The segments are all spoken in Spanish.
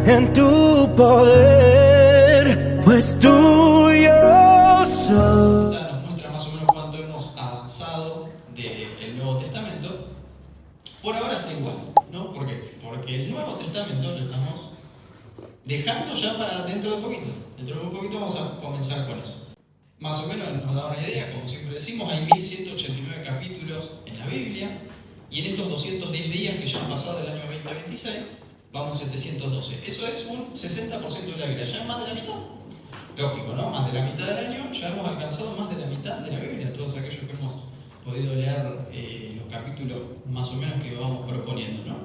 en tu poder, pues tuyo soy. Nos muestra más o menos cuánto hemos avanzado del Nuevo Testamento. Por ahora está igual, ¿no? ¿Por qué? Porque el Nuevo Testamento lo estamos dejando ya para dentro de poquito. Dentro de un poquito vamos a comenzar con eso. Más o menos nos da una idea, como siempre decimos, hay 1189 capítulos en la Biblia, y en estos 210 días que ya han pasado del año 2026, vamos 712. Eso es un 60% de la Biblia, ya es más de la mitad. Lógico, ¿no? Más de la mitad del año ya hemos alcanzado más de la mitad de la Biblia, todos aquellos que hemos podido leer los capítulos más o menos que vamos proponiendo, ¿no?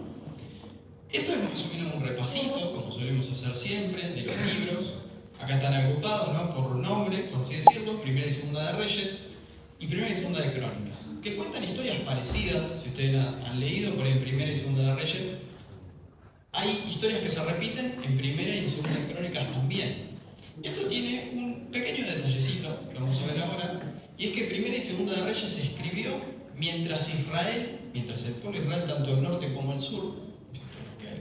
Esto es más o menos un repasito, como solemos hacer siempre, de los libros. Acá están agrupados, ¿no? Por nombre, por así decirlo, Primera y Segunda de Reyes y Primera y Segunda de Crónicas, que cuentan historias parecidas. Si ustedes han leído por ahí en Primera y Segunda de Reyes, hay historias que se repiten en Primera y en Segunda de Crónicas también. Esto tiene un pequeño detallecito que vamos a ver ahora, y es que Primera y Segunda de Reyes se escribió mientras el pueblo de Israel, tanto el norte como el sur,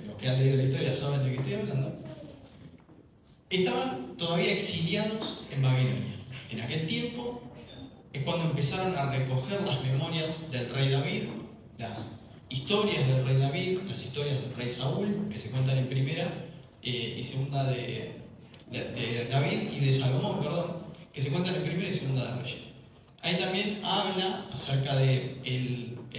los que han leído la historia saben de qué estoy hablando, estaban todavía exiliados en Babilonia. En aquel tiempo es cuando empezaron a recoger las memorias del rey David, las historias del rey David, las historias del rey Saúl, que se cuentan en Primera y Segunda de David y de Salomón, perdón, que se cuentan en Primera y Segunda de Reyes. Ahí también habla acerca de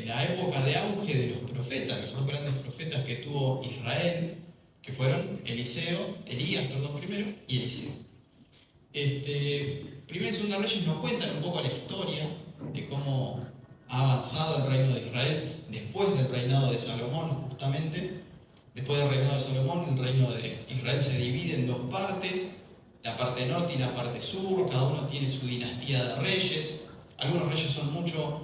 la época de auge de los profetas, los dos grandes profetas que tuvo Israel, que fueron Elías primero, y Eliseo. Primera y Segunda de Reyes nos cuentan un poco la historia de cómo ha avanzado el reino de Israel después del reinado de Salomón, justamente. Después del reinado de Salomón, el reino de Israel se divide en dos partes, la parte norte y la parte sur. Cada uno tiene su dinastía de reyes. Algunos reyes son mucho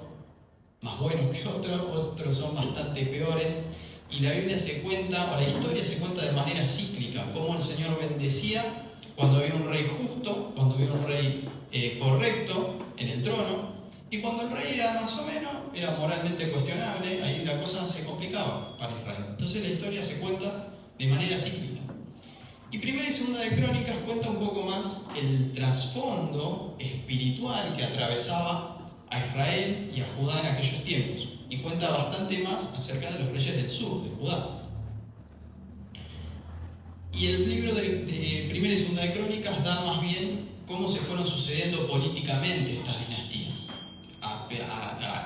más buenos que otros son bastante peores. Y la Biblia se cuenta, o la historia se cuenta de manera cíclica, cómo el Señor bendecía cuando había un rey justo, cuando había un rey correcto en el trono, y cuando el rey era más o menos, era moralmente cuestionable, ahí la cosa se complicaba para Israel. Entonces la historia se cuenta de manera cíclica. Y Primera y Segunda de Crónicas cuenta un poco más el trasfondo espiritual que atravesaba a Israel y a Judá en aquellos tiempos, y cuenta bastante más acerca de los reyes del sur, de Judá. Y el libro de Primera y Segunda de Crónicas da más bien cómo se fueron sucediendo políticamente estas dinastías.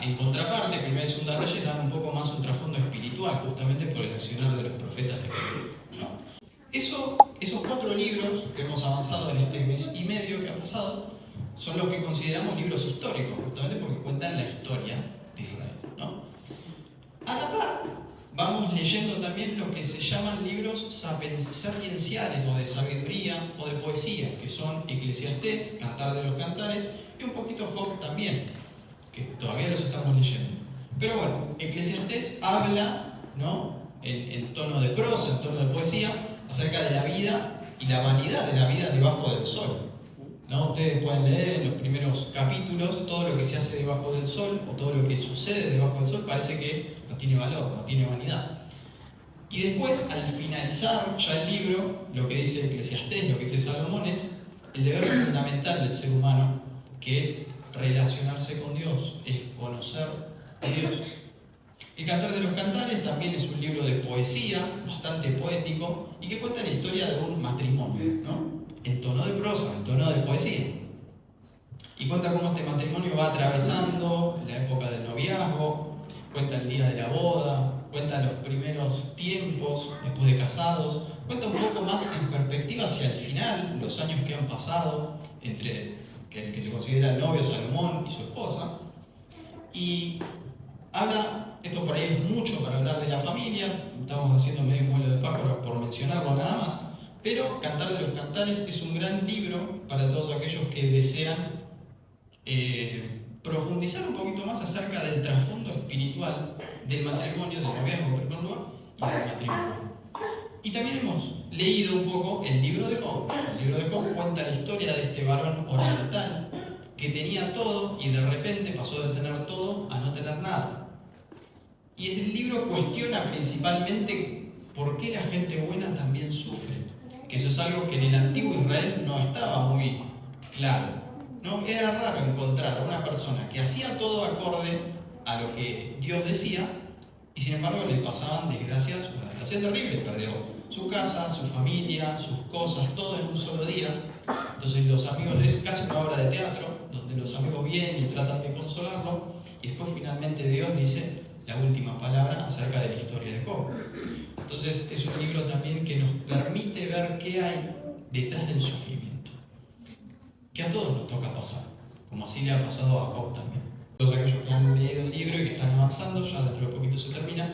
En contraparte, Primera y Segunda de Reyes dan un poco más un trasfondo espiritual, justamente por el accionar de los profetas de Jesús, ¿no? Esos 4 libros que hemos avanzado en este mes y medio que ha pasado son los que consideramos libros históricos, justamente porque cuentan la historia de Israel, ¿no? A la par, vamos leyendo también lo que se llaman libros sapienciales, o de sabiduría o de poesía, que son Eclesiastés, Cantar de los Cantares, y un poquito Job también, que todavía los estamos leyendo. Pero bueno, Eclesiastés habla, ¿no?, en tono de prosa, en tono de poesía, acerca de la vida y la vanidad de la vida debajo del sol, ¿no? Ustedes pueden leer en los primeros capítulos todo lo que se hace debajo del sol, o todo lo que sucede debajo del sol, parece que no tiene valor, no tiene vanidad. Y después, al finalizar ya el libro, lo que dice Eclesiastés, lo que dice Salomón, es el deber fundamental del ser humano, que es relacionarse con Dios, es conocer a Dios. El Cantar de los Cantares también es un libro de poesía, bastante poético, y que cuenta la historia de un matrimonio, ¿no?, en tono de prosa, en tono de poesía. Y cuenta cómo este matrimonio va atravesando la época del noviazgo, cuenta el día de la boda, cuenta los primeros tiempos después de casados, cuenta un poco más en perspectiva hacia el final, los años que han pasado entre el que se considera el novio Salomón y su esposa. Y habla, esto por ahí es mucho para hablar de la familia, estamos haciendo medio un vuelo de pájaro por mencionarlo nada más, pero Cantar de los Cantares es un gran libro para todos aquellos que desean profundizar un poquito más acerca del trasfondo espiritual del matrimonio, del noviazgo en primer lugar, y del matrimonio. Y también hemos leído un poco el libro de Job. El libro de Job cuenta la historia de este varón oriental que tenía todo y de repente pasó de tener todo a no tener nada. Y ese libro cuestiona principalmente por qué la gente buena también sufre. Que eso es algo que en el antiguo Israel no estaba muy claro. ¿No? Era raro encontrar a una persona que hacía todo acorde a lo que Dios decía y sin embargo le pasaban desgracias, una desgracia terrible. Perdió su casa, su familia, sus cosas, todo en un solo día. Entonces los amigos, es casi una obra de teatro, donde los amigos vienen y tratan de consolarlo y después finalmente Dios dice la última palabra acerca de la historia de Job. Entonces es un libro también que nos permite ver qué hay detrás del sufrimiento. Que a todos nos toca pasar, como así le ha pasado a Job también. Todos aquellos que han leído el libro y que están avanzando, ya dentro de poquito se termina,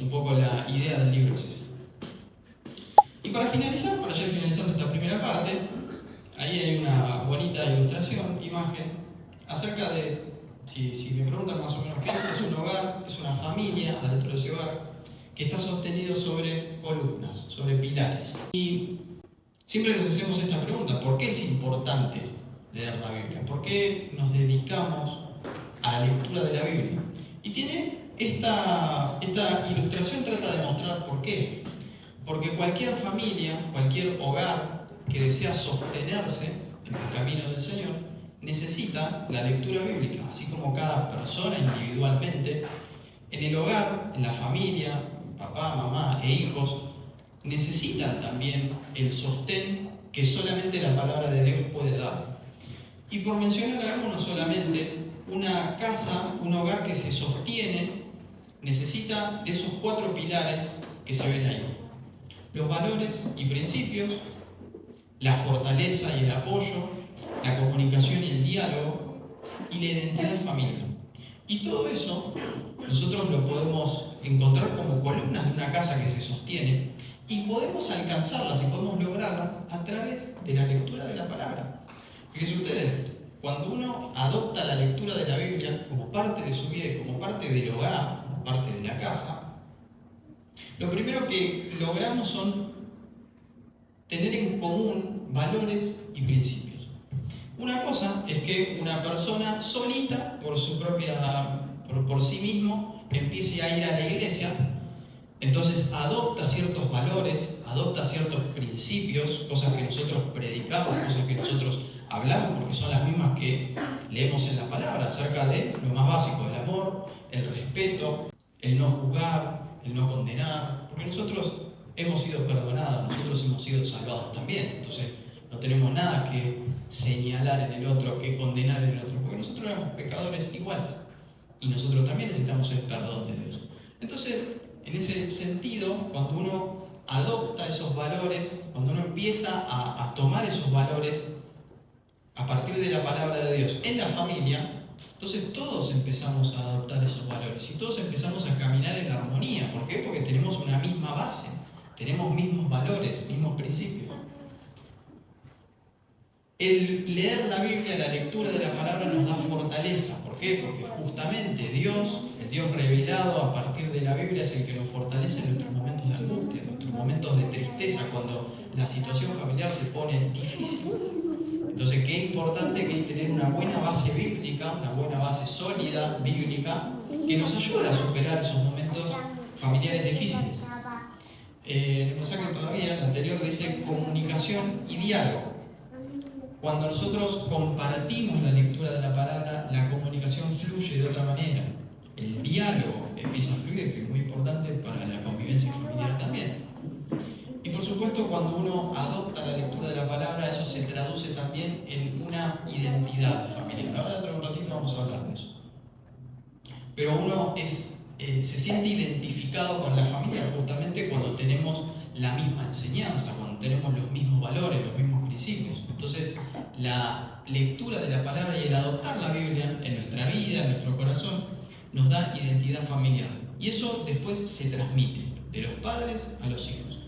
un poco la idea del libro es esa. Y para finalizar, para ya ir finalizando esta primera parte, ahí hay una bonita ilustración, imagen, acerca de, si me preguntan más o menos qué es un hogar, es una familia adentro de ese hogar, que está sostenido sobre columnas, sobre pilares. Y siempre nos hacemos esta pregunta, ¿por qué es importante leer la Biblia? ¿Por qué nos dedicamos a la lectura de la Biblia? Y tiene esta ilustración trata de mostrar por qué. Porque cualquier familia, cualquier hogar que desea sostenerse en el camino del Señor, necesita la lectura bíblica, así como cada persona individualmente, en el hogar, en la familia, papá, mamá e hijos, necesitan también el sostén que solamente la palabra de Dios puede dar. Y por mencionar algunos solamente, una casa, un hogar que se sostiene, necesita de esos 4 pilares que se ven ahí. Los valores y principios, la fortaleza y el apoyo, la comunicación y el diálogo, y la identidad familiar. Y todo eso nosotros lo podemos encontrar como columnas de una casa que se sostiene, y podemos alcanzarlas y podemos lograrlas a través de la lectura de la palabra. Fíjense ustedes, cuando uno adopta la lectura de la Biblia como parte de su vida y como parte del hogar, como parte de la casa, lo primero que logramos son tener en común valores y principios. Una cosa es que una persona solita, por sí mismo, empiece a ir a la iglesia. Entonces adopta ciertos valores, adopta ciertos principios, cosas que nosotros predicamos, cosas que nosotros hablamos, porque son las mismas que leemos en la palabra, acerca de lo más básico del amor, el respeto, el no juzgar, el no condenar, porque nosotros hemos sido perdonados, nosotros hemos sido salvados también, entonces no tenemos nada que señalar en el otro, que condenar en el otro, porque nosotros éramos pecadores iguales, y nosotros también necesitamos el perdón de Dios. Entonces, en ese sentido, cuando uno adopta esos valores, cuando uno empieza a tomar esos valores a partir de la palabra de Dios en la familia, entonces todos empezamos a adoptar esos valores y todos empezamos a caminar en armonía. ¿Por qué? Porque tenemos una misma base, tenemos mismos valores, mismos principios. El leer la Biblia, la lectura de la palabra nos da fortaleza. ¿Por qué? Porque justamente Dios, el Dios revelado a partir de la Biblia, es el que nos fortalece en nuestros momentos de angustia, en nuestros momentos de tristeza, cuando la situación familiar se pone difícil. Entonces, qué importante que hay tener una buena base bíblica, una buena base sólida bíblica, que nos ayude a superar esos momentos familiares difíciles. El mensaje todavía, el anterior, dice comunicación y diálogo. Cuando nosotros compartimos la lectura de la palabra, la comunicación fluye de otra manera. El diálogo empieza a fluir, que es muy importante para la convivencia familiar también. Y por supuesto, cuando uno adopta la lectura de la palabra, eso se traduce también en una identidad familiar. Ahora dentro de un ratito vamos a hablar de eso. Pero uno se siente identificado con la familia justamente cuando tenemos la misma enseñanza, cuando tenemos los mismos valores, los mismos principios. Entonces, la lectura de la palabra y el adoptar la Biblia en nuestra vida, en nuestro corazón, nos da identidad familiar. Y eso después se transmite de los padres a los hijos.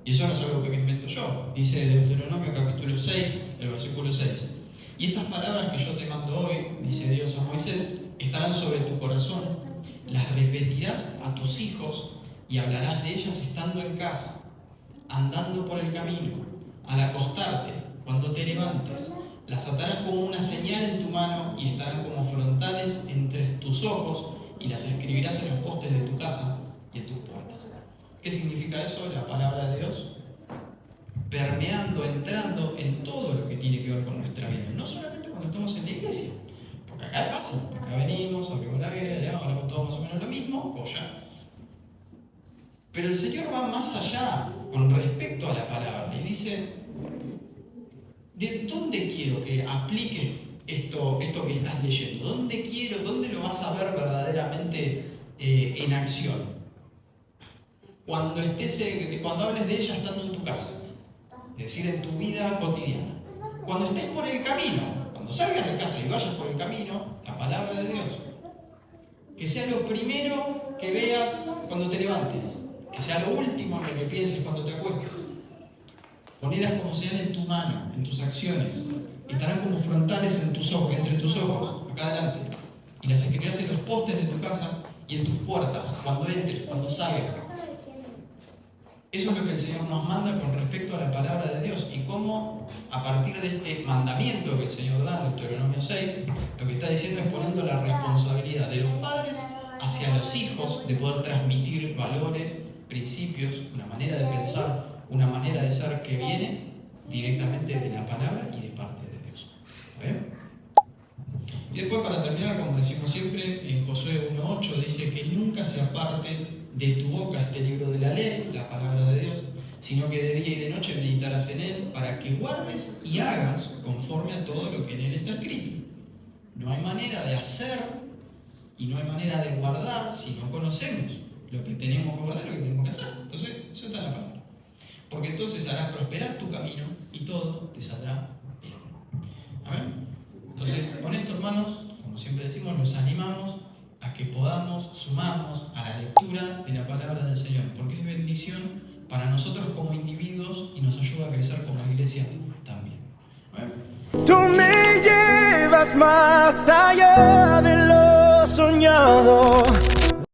Y eso no es algo que me invento yo. Dice Deuteronomio capítulo 6, el versículo 6. Y estas palabras que yo te mando hoy, dice Dios a Moisés, estarán sobre tu corazón. Las repetirás a tus hijos y hablarás de ellas estando en casa, andando por el camino, al acostarte, cuando te levantes. Las atarás como una señal en tu mano y estarán como frontales entre tus ojos y las escribirás en los postes de tu casa y en tus puertas. ¿Qué significa eso? La palabra de Dios permeando, entrando en todo lo que tiene que ver con nuestra vida. No solamente cuando estamos en la iglesia, porque acá es fácil. Acá venimos, abrimos la Biblia, hablamos todos más o menos lo mismo, o ya. Pero el Señor va más allá con respecto a la palabra y dice, ¿de dónde quiero que apliques esto que estás leyendo? ¿Dónde lo vas a ver verdaderamente en acción? Cuando hables de ella estando en tu casa, es decir, en tu vida cotidiana. Cuando estés por el camino, cuando salgas de casa y vayas por el camino, la palabra de Dios. Que sea lo primero que veas cuando te levantes, que sea lo último en lo que pienses cuando te acuestes. Ponelas como sean en tu mano, en tus acciones. Estarán como frontales en tus ojos, entre tus ojos, acá adelante. Y las escribirás en los postes de tu casa y en tus puertas, cuando entres, cuando salgas. Eso es lo que el Señor nos manda con respecto a la palabra de Dios y cómo, a partir de este mandamiento que el Señor da en Deuteronomio 6, lo que está diciendo es poniendo la responsabilidad de los padres hacia los hijos de poder transmitir valores, principios, una manera de pensar, una manera de ser que viene directamente de la palabra y de parte de Dios. ¿Bien? Y después, para terminar, como decimos siempre, en Josué 1:8 dice que nunca se aparte de tu boca este libro de la ley, la palabra de Dios, sino que de día y de noche meditarás en él para que guardes y hagas conforme a todo lo que en él está escrito. No hay manera de hacer y no hay manera de guardar si no conocemos lo que tenemos que guardar y lo que tenemos que hacer. Entonces, eso está en la palabra. Porque entonces harás prosperar tu camino y todo te saldrá bien. ¿Amén? Entonces, con esto, hermanos, como siempre decimos, los animamos a que podamos sumarnos a la lectura de la palabra del Señor, porque es bendición para nosotros como individuos y nos ayuda a crecer como iglesia también. Tú me llevas más allá de lo soñado.